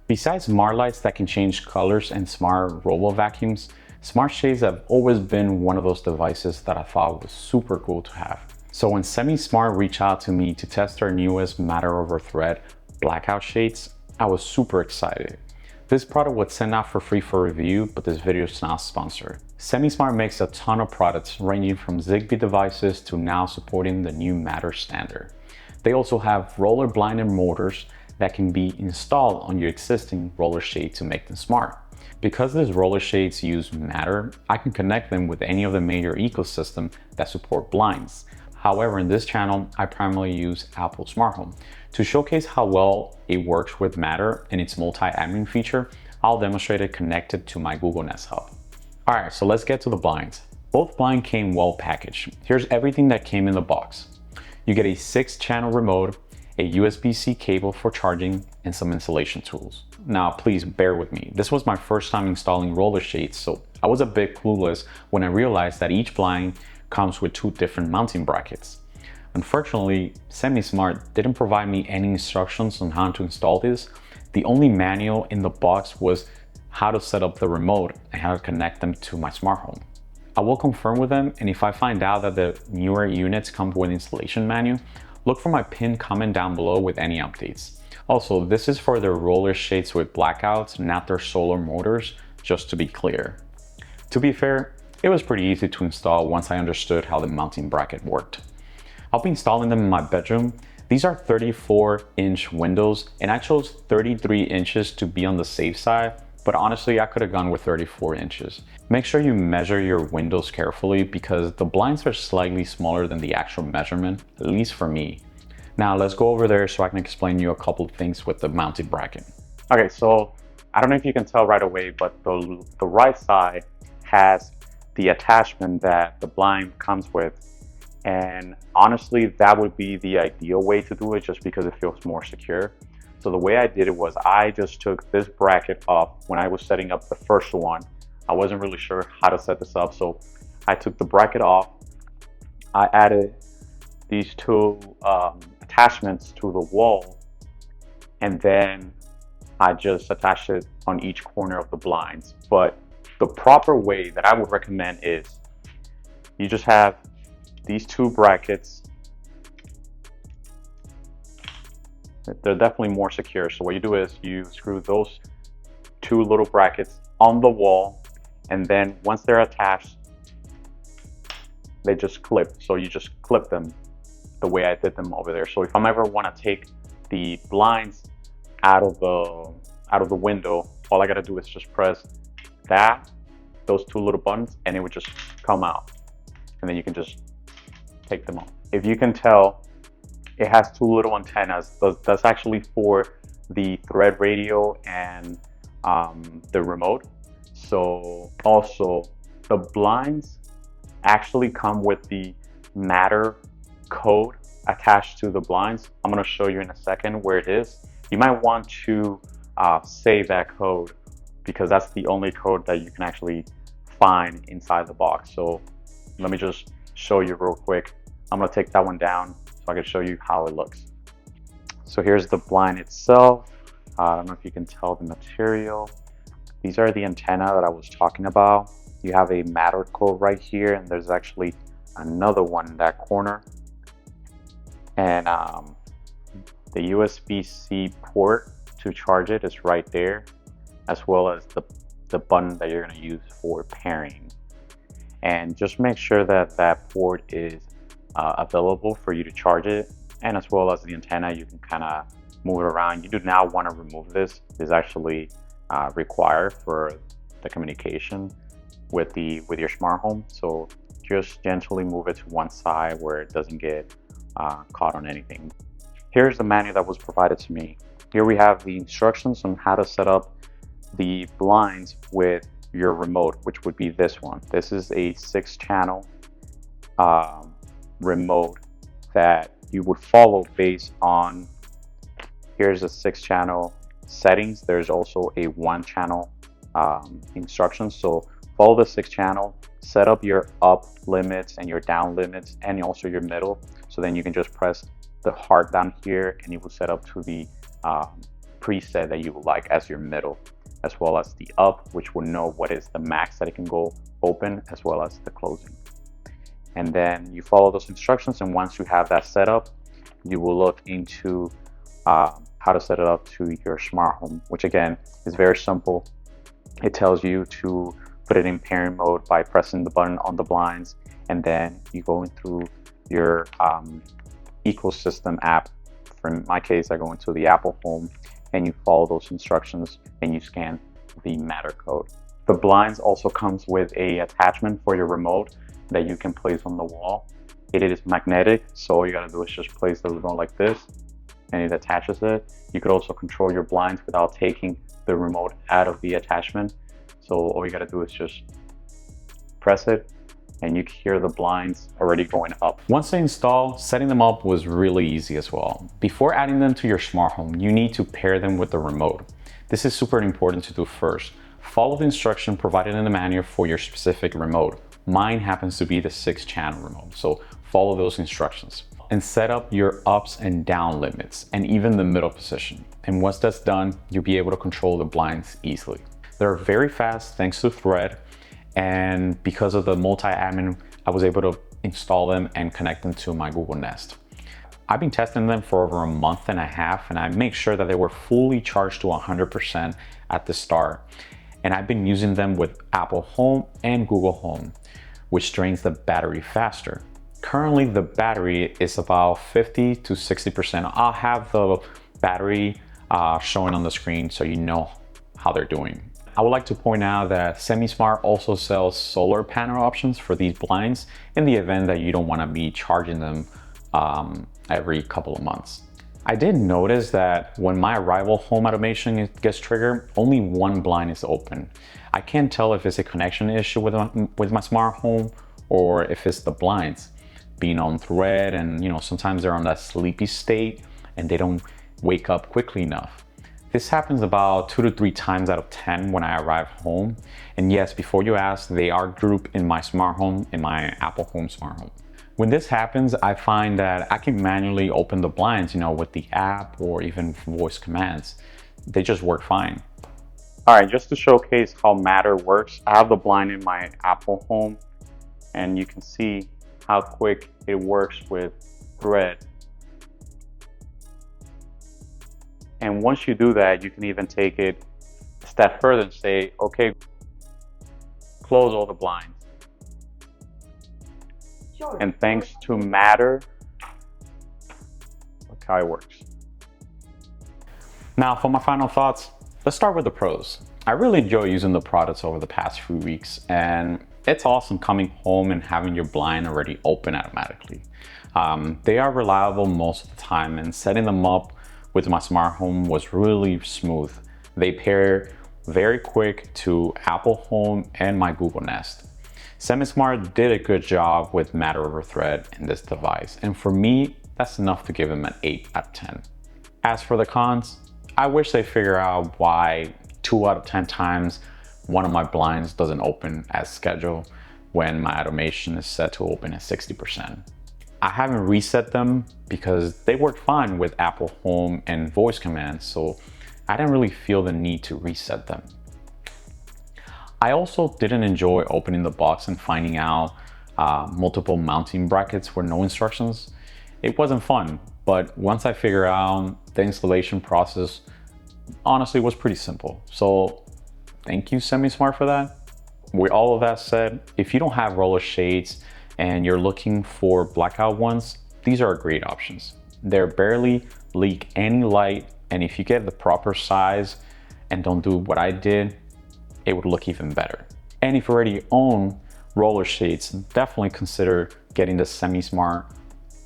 Besides smart lights that can change colors and smart robo vacuums, smart shades have always been one of those devices that I thought was super cool to have. So when Semi-Smart reached out to me to test their newest Matter over Thread Blackout shades, I was super excited. This product was sent out for free for review, but this video is not sponsored. Semi-Smart makes a ton of products ranging from Zigbee devices to now supporting the new Matter standard. They also have roller blinded motors that can be installed on your existing roller shade to make them smart. Because these roller shades use Matter, I can connect them with any of the major ecosystems that support blinds. However, in this channel, I primarily use Apple Smart Home. To showcase how well it works with Matter and its multi-admin feature, I'll demonstrate it connected to my Google Nest Hub. Alright, so let's get to the blinds. Both blinds came well packaged. Here's everything that came in the box. You get a 6-channel remote, a USB-C cable for charging, and some installation tools. Now, please bear with me. This was my first time installing roller shades, so I was a bit clueless when I realized that each blind comes with 2 different mounting brackets. Unfortunately, Semi-Smart didn't provide me any instructions on how to install this. The only manual in the box was how to set up the remote and how to connect them to my smart home. I will confirm with them, and if I find out that the newer units come with installation manual, look for my pinned comment down below with any updates. Also, this is for their roller shades with blackouts, not their solar motors, just to be clear. To be fair, it was pretty easy to install once I understood how the mounting bracket worked. I'll be installing them in my bedroom. These are 34-inch windows, and I chose 33 inches to be on the safe side, but honestly, I could have gone with 34 inches. Make sure you measure your windows carefully because the blinds are slightly smaller than the actual measurement, at least for me. Now let's go over there so I can explain you a couple of things with the mounted bracket. Okay, so I don't know if you can tell right away, but the right side has the attachment that the blind comes with. And honestly, that would be the ideal way to do it just because it feels more secure. So the way I did it was I just took this bracket off when I was setting up the first one. I wasn't really sure how to set this up. So I took the bracket off. I added these 2 attachments to the wall. And then I just attached it on each corner of the blinds. But the proper way that I would recommend is you just have these 2 brackets. They're definitely more secure. So what you do is you screw those 2 little brackets on the wall, and then once they're attached, they just clip. So you just clip them the way I did them over there. So if I'm ever want to take the blinds out of the window, all I gotta do is just press those 2 little buttons, and it would just come out, and then you can just take them off. If you can tell, it has 2 little antennas. That's actually for the Thread radio and the remote. So also the blinds actually come with the Matter code attached to the blinds. I'm going to show you in a second where it is. You might want to save that code because that's the only code that you can actually find inside the box. So let me just show you real quick. I'm going to take that one down so I can show you how it looks. So here's the blind itself. I don't know if you can tell the material. These are the antenna that I was talking about. You have a Matter code right here, and there's actually another one in that corner. And the USB-C port to charge it is right there, as well as the button that you're going to use for pairing. And just make sure that that port is available for you to charge it, and as well as the antenna, you can kind of move it around. You do not want to remove this. It's actually required for the communication with your smart home. So just gently move it to one side where it doesn't get caught on anything. Here's the manual that was provided to me. Here we have the instructions on how to set up the blinds with your remote, which would be this one. This is a 6-channel remote that you would follow based on, here's a 6-channel settings. There's also a 1-channel instructions. So follow the 6-channel, set up your up limits and your down limits, and also your middle. So then you can just press the heart down here and it will set up to the preset that you would like as your middle, as well as the up, which will know what is the max that it can go open, as well as the closing. And then you follow those instructions, and once you have that set up, you will look into how to set it up to your smart home, which again is very simple. It tells you to put it in pairing mode by pressing the button on the blinds, and then you go through your ecosystem app. For my case, I go into the Apple Home, and you follow those instructions and you scan the Matter code. The blinds also comes with a attachment for your remote that you can place on the wall. It is magnetic, so all you gotta do is just place the remote like this and it attaches it. You could also control your blinds without taking the remote out of the attachment. So all you gotta do is just press it and you can hear the blinds already going up. Once they install, setting them up was really easy as well. Before adding them to your smart home, you need to pair them with the remote. This is super important to do first. Follow the instruction provided in the manual for your specific remote. Mine happens to be the 6-channel remote, so follow those instructions. And set up your ups and down limits, and even the middle position. And once that's done, you'll be able to control the blinds easily. They're very fast thanks to Thread, and because of the multi-admin, I was able to install them and connect them to my Google Nest. I've been testing them for over a month and a half, and I make sure that they were fully charged to 100% at the start. And I've been using them with Apple Home and Google Home, which drains the battery faster. Currently, the battery is about 50 to 60%. I'll have the battery showing on the screen so you know how they're doing. I would like to point out that SemiSmart also sells solar panel options for these blinds in the event that you don't want to be charging them every couple of months. I did notice that when my Arrival home automation gets triggered, only one blind is open. I can't tell if it's a connection issue with my smart home or if it's the blinds being on Thread, and sometimes they're on that sleepy state and they don't wake up quickly enough. This happens about 2 to 3 times out of 10 when I arrive home. And yes, before you ask, they are grouped in my smart home, in my Apple Home smart home. When this happens, I find that I can manually open the blinds, with the app or even voice commands. They just work fine. All right, just to showcase how Matter works, I have the blind in my Apple Home, and you can see how quick it works with Thread. And once you do that, you can even take it a step further and say, okay, close all the blinds. Sure. And thanks to Matter, look how it works. Now for my final thoughts, let's start with the pros. I really enjoy using the products over the past few weeks, and it's awesome coming home and having your blind already open automatically. They are reliable most of the time, and setting them up with my smart home was really smooth. They pair very quick to Apple Home and my Google Nest. SemiSmart did a good job with Matter over Thread in this device, and for me, that's enough to give them an 8 out of 10. As for the cons, I wish they figure out why 2 out of 10 times one of my blinds doesn't open as scheduled when my automation is set to open at 60%. I haven't reset them because they work fine with Apple Home and voice commands, so I didn't really feel the need to reset them. I also didn't enjoy opening the box and finding out multiple mounting brackets with no instructions. It wasn't fun, but once I figured out the installation process, honestly was pretty simple. So thank you SemiSmart for that. With all of that said, if you don't have roller shades and you're looking for blackout ones, these are great options. They barely leak any light, and if you get the proper size and don't do what I did, it would look even better. And if you already own roller shades, definitely consider getting the SemiSmart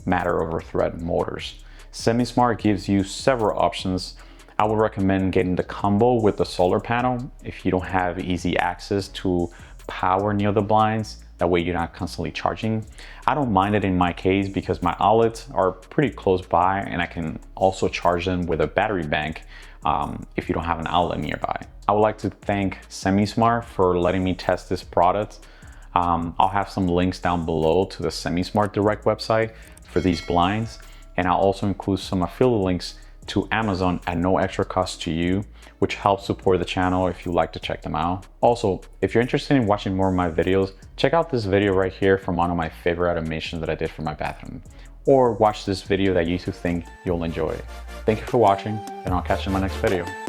Matter over Thread motors. SemiSmart gives you several options. I would recommend getting the combo with the solar panel if you don't have easy access to power near the blinds. That way you're not constantly charging. I don't mind it in my case because my outlets are pretty close by, and I can also charge them with a battery bank if you don't have an outlet nearby. I would like to thank SemiSmart for letting me test this product. I'll have some links down below to the SemiSmart Direct website for these blinds, and I'll also include some affiliate links to Amazon at no extra cost to you, which helps support the channel if you like to check them out. Also, if you're interested in watching more of my videos, check out this video right here from one of my favorite automations that I did for my bathroom. Or watch this video that you two think you'll enjoy. Thank you for watching, and I'll catch you in my next video.